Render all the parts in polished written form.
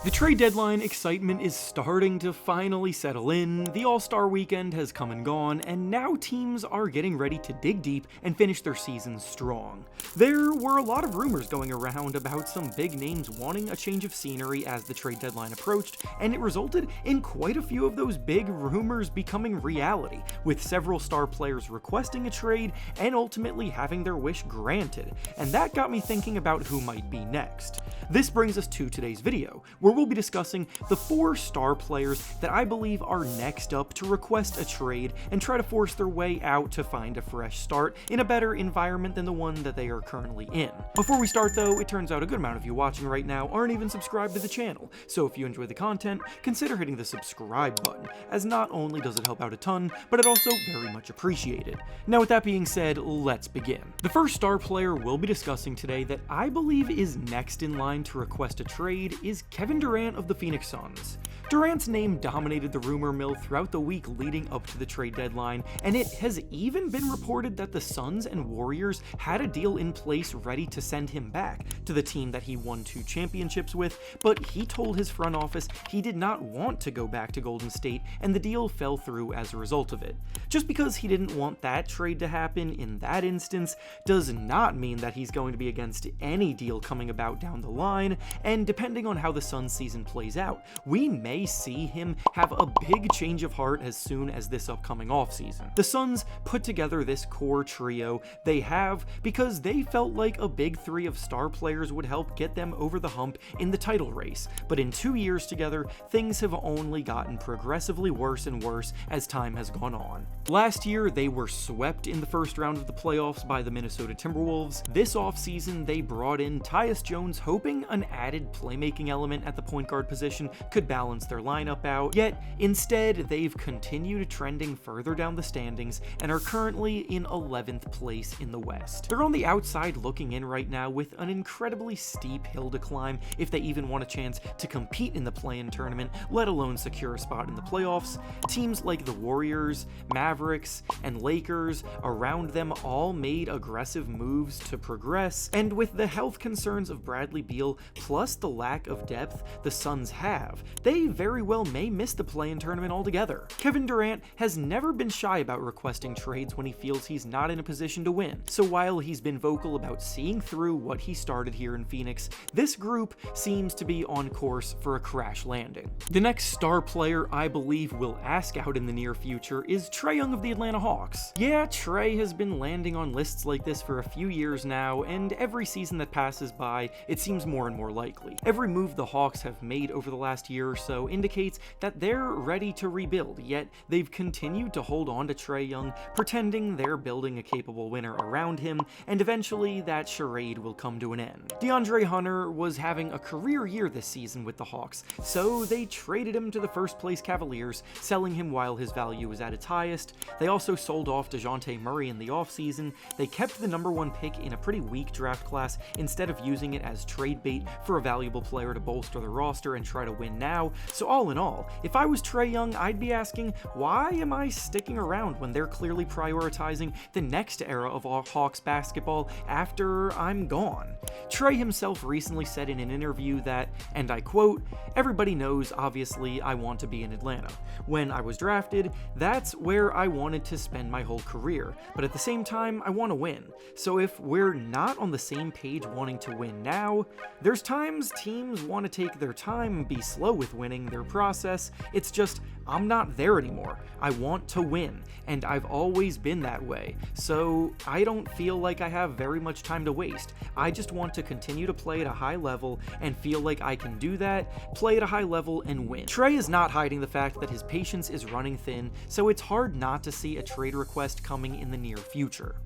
The trade deadline excitement is starting to finally settle in, the All-Star weekend has come and gone, and now teams are getting ready to dig deep and finish their seasons strong. There were a lot of rumors going around about some big names wanting a change of scenery as the trade deadline approached, and it resulted in quite a few of those big rumors becoming reality, with several star players requesting a trade and ultimately having their wish granted, and that got me thinking about who might be next. This brings us to today's video, where we'll be discussing the 4 star players that I believe are next up to request a trade and try to force their way out to find a fresh start in a better environment than the one that they are currently in. Before we start though, it turns out a good amount of you watching right now aren't even subscribed to the channel, so if you enjoy the content, consider hitting the subscribe button, as not only does it help out a ton, but it also very much appreciated. Now with that being said, let's begin. The first star player we'll be discussing today that I believe is next in line to request a trade is Kevin Durant of the Phoenix Suns. Durant's name dominated the rumor mill throughout the week leading up to the trade deadline, and it has even been reported that the Suns and Warriors had a deal in place ready to send him back to the team that he won 2 championships with, but he told his front office he did not want to go back to Golden State, and the deal fell through as a result of it. Just because he didn't want that trade to happen in that instance does not mean that he's going to be against any deal coming about down the line, and depending on how the Suns season plays out, we may see him have a big change of heart as soon as this upcoming offseason. The Suns put together this core trio they have because they felt like a big 3 of star players would help get them over the hump in the title race, but in 2 years together, things have only gotten progressively worse and worse as time has gone on. Last year, they were swept in the first round of the playoffs by the Minnesota Timberwolves. This offseason, they brought in Tyus Jones hoping an added playmaking element at the point guard position could balance their lineup out, yet instead they've continued trending further down the standings and are currently in 11th place in the West. They're on the outside looking in right now with an incredibly steep hill to climb if they even want a chance to compete in the play-in tournament, let alone secure a spot in the playoffs. Teams like the Warriors, Mavericks, and Lakers around them all made aggressive moves to progress, and with the health concerns of Bradley Beal plus the lack of depth the Suns have, they very well may miss the play-in tournament altogether. Kevin Durant has never been shy about requesting trades when he feels he's not in a position to win, so while he's been vocal about seeing through what he started here in Phoenix, this group seems to be on course for a crash landing. The next star player I believe will ask out in the near future is Trey Young of the Atlanta Hawks. Yeah, Trey has been landing on lists like this for a few years now, and every season that passes by, it seems more and more likely. Every move the Hawks have made over the last year or so indicates that they're ready to rebuild, yet they've continued to hold on to Trey Young, pretending they're building a capable winner around him, and eventually that charade will come to an end. DeAndre Hunter was having a career year this season with the Hawks, so they traded him to the first place Cavaliers, selling him while his value was at its highest. They also sold off DeJounte Murray in the offseason. They kept the number 1 pick in a pretty weak draft class instead of using it as trade bait for a valuable player to bolster the roster and try to win now. So all in all, if I was Trey Young, I'd be asking, why am I sticking around when they're clearly prioritizing the next era of Hawks basketball after I'm gone? Trey himself recently said in an interview that, and I quote, "Everybody knows, obviously, I want to be in Atlanta. When I was drafted, that's where I wanted to spend my whole career, but at the same time, I want to win. So if we're not on the same page wanting to win now, there's times teams want to take their time and be slow with winning their process. It's just, I'm not there anymore. I want to win, and I've always been that way. So I don't feel like I have very much time to waste. I just want to continue to play at a high level and feel like I can do that, play at a high level and win." Trey is not hiding the fact that his patience is running thin, so it's hard not to see a trade request coming in the near future.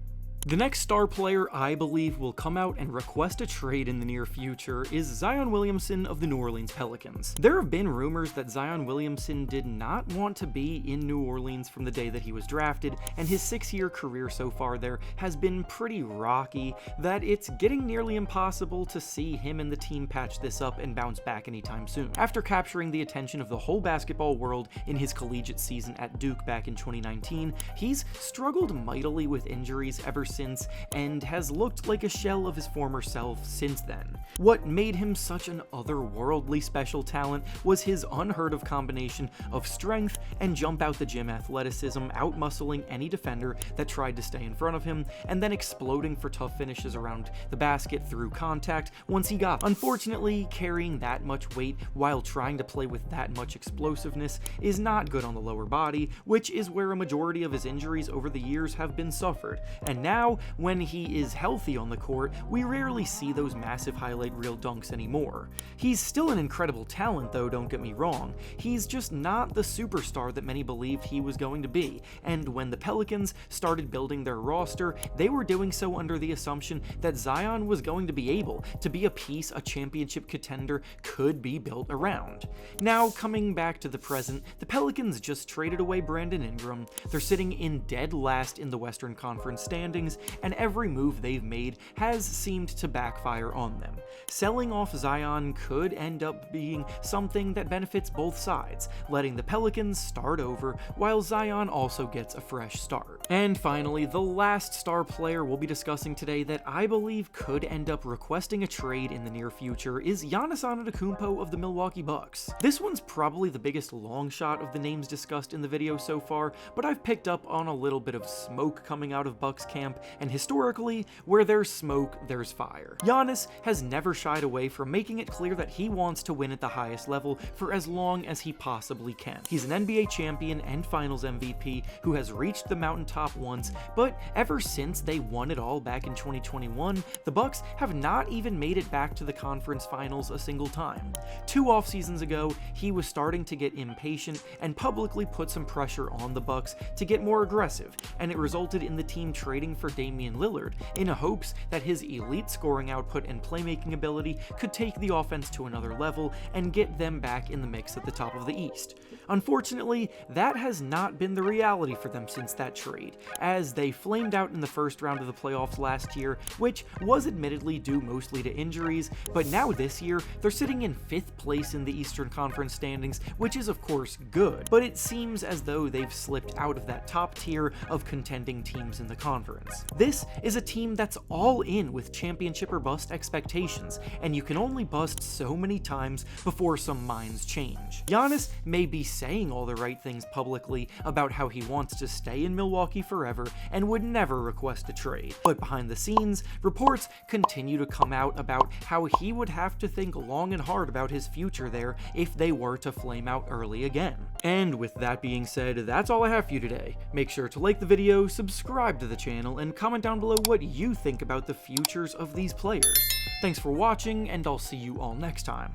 The next star player I believe will come out and request a trade in the near future is Zion Williamson of the New Orleans Pelicans. There have been rumors that Zion Williamson did not want to be in New Orleans from the day that he was drafted, and his 6-year career so far there has been pretty rocky that it's getting nearly impossible to see him and the team patch this up and bounce back anytime soon. After capturing the attention of the whole basketball world in his collegiate season at Duke back in 2019, he's struggled mightily with injuries ever since and has looked like a shell of his former self since then. What made him such an otherworldly special talent was his unheard of combination of strength and jump out the gym athleticism, outmuscling any defender that tried to stay in front of him, and then exploding for tough finishes around the basket through contact once he got them. Unfortunately, carrying that much weight while trying to play with that much explosiveness is not good on the lower body, which is where a majority of his injuries over the years have been suffered. And now, when he is healthy on the court, we rarely see those massive highlight reel dunks anymore. He's still an incredible talent though, don't get me wrong. He's just not the superstar that many believed he was going to be, and when the Pelicans started building their roster, they were doing so under the assumption that Zion was going to be able to be a piece a championship contender could be built around. Now, coming back to the present, the Pelicans just traded away Brandon Ingram. They're sitting in dead last in the Western Conference standings, and every move they've made has seemed to backfire on them. Selling off Zion could end up being something that benefits both sides, letting the Pelicans start over while Zion also gets a fresh start. And finally, the last star player we'll be discussing today that I believe could end up requesting a trade in the near future is Giannis Antetokounmpo of the Milwaukee Bucks. This one's probably the biggest long shot of the names discussed in the video so far, but I've picked up on a little bit of smoke coming out of Bucks camp, and historically, where there's smoke, there's fire. Giannis has never shied away from making it clear that he wants to win at the highest level for as long as he possibly can. He's an NBA champion and Finals MVP who has reached the mountaintop once, but ever since they won it all back in 2021, the Bucks have not even made it back to the conference finals a single time. 2 off seasons ago, he was starting to get impatient and publicly put some pressure on the Bucks to get more aggressive, and it resulted in the team trading for Damian Lillard in hopes that his elite scoring output and playmaking ability could take the offense to another level and get them back in the mix at the top of the East. Unfortunately, that has not been the reality for them since that trade, as they flamed out in the first round of the playoffs last year, which was admittedly due mostly to injuries, but now this year, they're sitting in 5th place in the Eastern Conference standings, which is of course good, but it seems as though they've slipped out of that top tier of contending teams in the conference. This is a team that's all in with championship or bust expectations, and you can only bust so many times before some minds change. Giannis may be saying all the right things publicly about how he wants to stay in Milwaukee forever and would never request a trade, but behind the scenes, reports continue to come out about how he would have to think long and hard about his future there if they were to flame out early again. And with that being said, that's all I have for you today. Make sure to like the video, subscribe to the channel, and comment down below what you think about the futures of these players. Thanks for watching, and I'll see you all next time.